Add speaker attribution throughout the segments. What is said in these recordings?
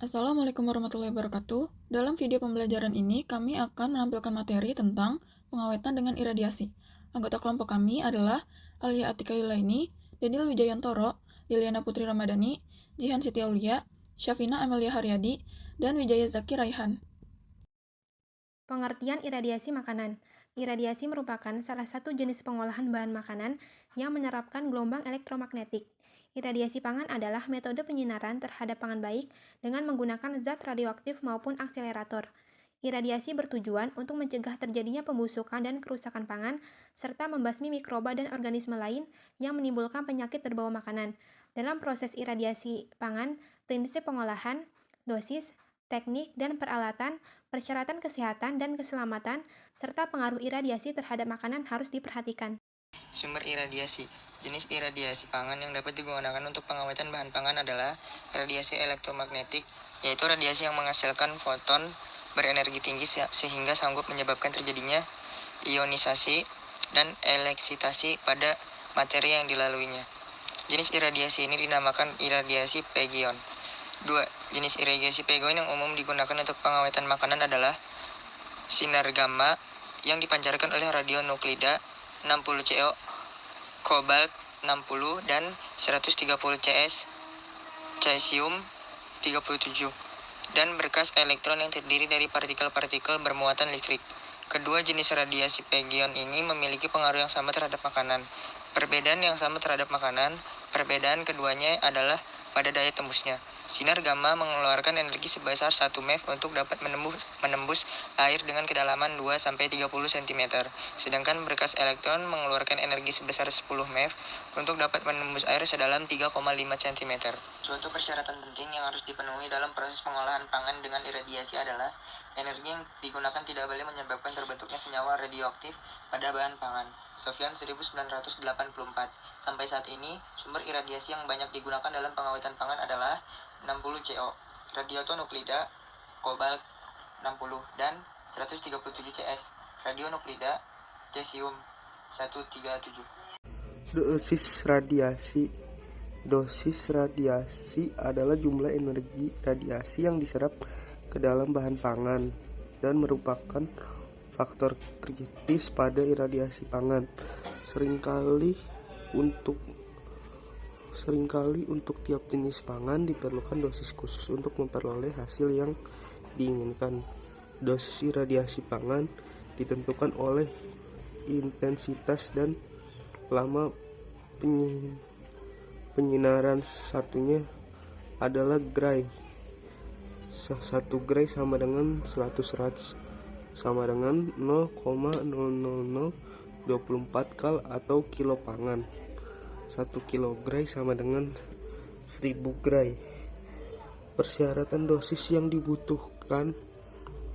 Speaker 1: Assalamualaikum warahmatullahi wabarakatuh. Dalam video pembelajaran ini, kami akan menampilkan materi tentang pengawetan dengan iradiasi. Anggota kelompok kami adalah Alia Atika Yulaini, Daniel Wijayantoro, Liliana Putri Ramadhani, Jihan Siti Aulia, Syafina Amelia Haryadi, dan Wijaya Zaki Raihan.
Speaker 2: Pengertian iradiasi makanan. Iradiasi merupakan salah satu jenis pengolahan bahan makanan yang menyerapkan gelombang elektromagnetik. Iradiasi pangan adalah metode penyinaran terhadap pangan baik dengan menggunakan zat radioaktif maupun akselerator. Iradiasi bertujuan untuk mencegah terjadinya pembusukan dan kerusakan pangan, serta membasmi mikroba dan organisme lain yang menimbulkan penyakit terbawa makanan. Dalam proses iradiasi pangan, prinsip pengolahan, dosis, teknik dan peralatan, persyaratan kesehatan dan keselamatan, serta pengaruh iradiasi terhadap makanan harus diperhatikan.
Speaker 3: Sumber iradiasi. Jenis iradiasi pangan yang dapat digunakan untuk pengawetan bahan pangan adalah radiasi elektromagnetik, yaitu radiasi yang menghasilkan foton berenergi tinggi sehingga sanggup menyebabkan terjadinya ionisasi dan eleksitasi pada materi yang dilaluinya. Jenis iradiasi ini dinamakan iradiasi pegion. 2. Jenis iradiasi pegion yang umum digunakan untuk pengawetan makanan adalah sinar gamma yang dipancarkan oleh radionuklida 60 CO, kobalt 60 dan 130 CS, cesium 37, dan berkas elektron yang terdiri dari partikel-partikel bermuatan listrik. Kedua jenis radiasi pegion ini memiliki pengaruh yang sama terhadap makanan. Perbedaan yang sama terhadap makanan, perbedaan keduanya adalah pada daya tembusnya. Sinar gamma mengeluarkan energi sebesar 1 MeV untuk dapat menembus air dengan kedalaman 2-30 cm. Sedangkan berkas elektron mengeluarkan energi sebesar 10 MeV untuk dapat menembus air sedalam 3,5 cm. Suatu persyaratan penting yang harus dipenuhi dalam proses pengolahan pangan dengan iradiasi adalah energi yang digunakan tidak boleh menyebabkan terbentuknya senyawa radioaktif pada bahan pangan. Sofyan 1984. Sampai saat ini, sumber iradiasi yang banyak digunakan dalam pengawetan pangan adalah 60 CO, radionuklida, kobalt 60 dan 137 CS, radionuklida, cesium 137.
Speaker 4: Dosis radiasi adalah jumlah energi radiasi yang diserap ke dalam bahan pangan dan merupakan faktor kritis pada iradiasi pangan. Seringkali untuk tiap jenis pangan diperlukan dosis khusus untuk memperoleh hasil yang diinginkan. Dosis iradiasi pangan ditentukan oleh intensitas dan lama penyinaran. Satunya adalah gray. 1 gray sama dengan 100 Rats sama dengan 0,00024 kal atau kilo pangan. 1 kilo gray sama dengan 1000 gray. Persyaratan dosis yang dibutuhkan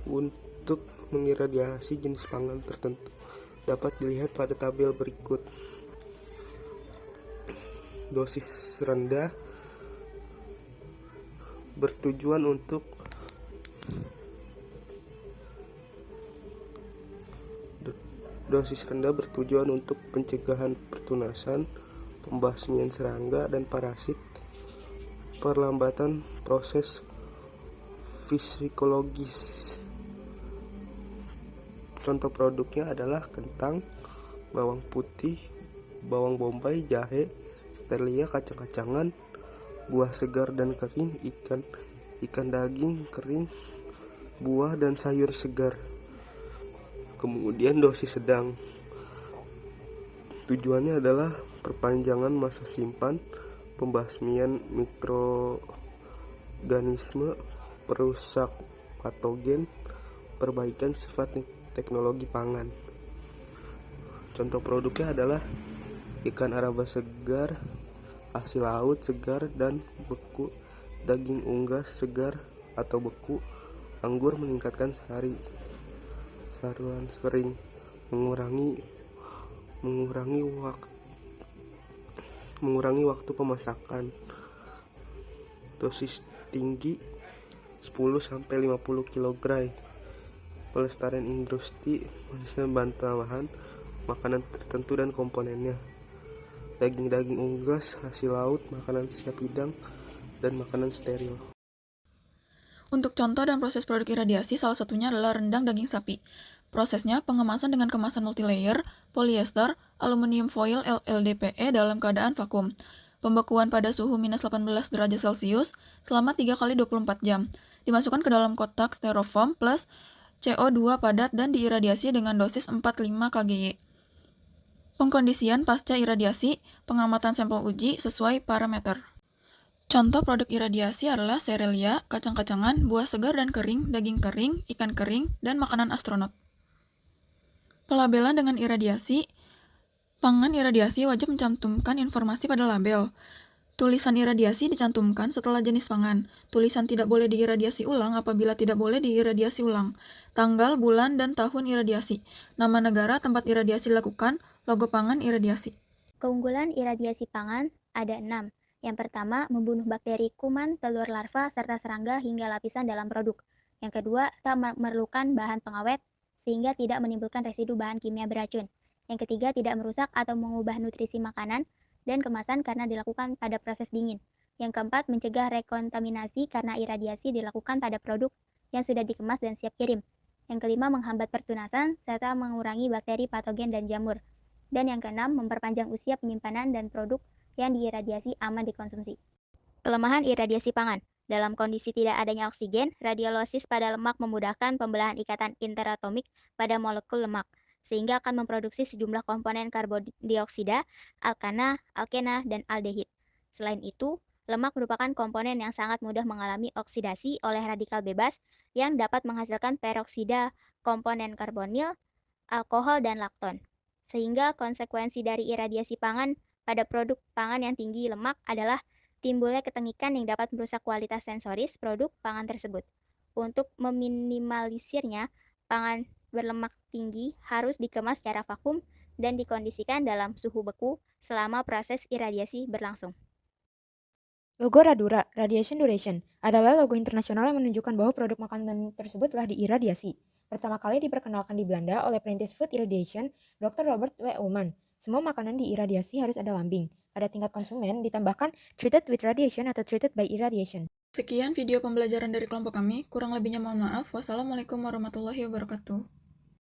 Speaker 4: untuk mengiradiasi jenis pangan tertentu dapat dilihat pada tabel berikut. Dosis rendah bertujuan untuk pencegahan pertunasan, pembasmian serangga dan parasit, perlambatan proses fisikologis. Contoh produknya adalah kentang, bawang putih, bawang bombay, jahe, stevia, kacang-kacangan, buah segar dan kering, ikan daging kering, buah dan sayur segar. Kemudian dosis sedang. Tujuannya adalah perpanjangan masa simpan, pembasmian mikroorganisme, perusak patogen, perbaikan sifat teknologi pangan. Contoh produknya adalah ikan araba segar, hasil laut segar dan beku, daging unggas segar atau beku, anggur meningkatkan saruan kering, mengurangi waktu pemasakan. Dosis tinggi 10-50 kg. Pelestarian industri bahan tambahan makanan tertentu dan komponennya. Daging unggas, hasil laut, makanan siap hidang, dan makanan steril.
Speaker 1: Untuk contoh dan proses produk iradiasi, salah satunya adalah rendang daging sapi. Prosesnya, pengemasan dengan kemasan multilayer, polyester, aluminium foil LLDPE dalam keadaan vakum. Pembekuan pada suhu minus 18 derajat Celcius selama 3 kali 24 jam. Dimasukkan ke dalam kotak styrofoam plus CO2 padat dan diiradiasi dengan dosis 45 kGy. Pengkondisian pasca iradiasi, pengamatan sampel uji sesuai parameter. Contoh produk iradiasi adalah serelia, kacang-kacangan, buah segar dan kering, daging kering, ikan kering, dan makanan astronot. Pelabelan dengan iradiasi. Pangan iradiasi wajib mencantumkan informasi pada label. Tulisan iradiasi dicantumkan setelah jenis pangan. Tulisan tidak boleh diiradiasi ulang apabila tidak boleh diiradiasi ulang. Tanggal, bulan, dan tahun iradiasi. Nama negara tempat iradiasi dilakukan, logo pangan iradiasi.
Speaker 5: Keunggulan iradiasi pangan ada 6. Yang pertama, membunuh bakteri, kuman, telur larva, serta serangga hingga lapisan dalam produk. Yang kedua, tak memerlukan bahan pengawet, sehingga tidak menimbulkan residu bahan kimia beracun. Yang ketiga, tidak merusak atau mengubah nutrisi makanan dan kemasan karena dilakukan pada proses dingin. Yang keempat, mencegah rekontaminasi karena iradiasi dilakukan pada produk yang sudah dikemas dan siap kirim. Yang kelima, menghambat pertunasan, serta mengurangi bakteri, patogen, dan jamur. Dan yang keenam, memperpanjang usia penyimpanan dan produk yang diiradiasi aman dikonsumsi. Kelemahan iradiasi pangan. Dalam kondisi tidak adanya oksigen, radiolosis pada lemak memudahkan pembelahan ikatan interatomik pada molekul lemak, sehingga akan memproduksi sejumlah komponen karbondioksida, alkana, alkena, dan aldehid. Selain itu, lemak merupakan komponen yang sangat mudah mengalami oksidasi oleh radikal bebas yang dapat menghasilkan peroksida komponen karbonil, alkohol, dan lakton. Sehingga konsekuensi dari iradiasi pangan pada produk pangan yang tinggi lemak adalah timbulnya ketengikan yang dapat merusak kualitas sensoris produk pangan tersebut. Untuk meminimalisirnya, pangan berlemak tinggi harus dikemas secara vakum dan dikondisikan dalam suhu beku selama proses iradiasi berlangsung.
Speaker 6: Logo Radura, Radiation Duration, adalah logo internasional yang menunjukkan bahwa produk makanan tersebut telah diiradiasi. Pertama kali diperkenalkan di Belanda oleh perintis food irradiation, Dr. Robert W. Ullmann. Semua makanan diiradiasi harus ada lambing. Pada tingkat konsumen, ditambahkan treated with radiation atau treated by irradiation.
Speaker 1: Sekian video pembelajaran dari kelompok kami. Kurang lebihnya mohon maaf. Wassalamualaikum warahmatullahi wabarakatuh.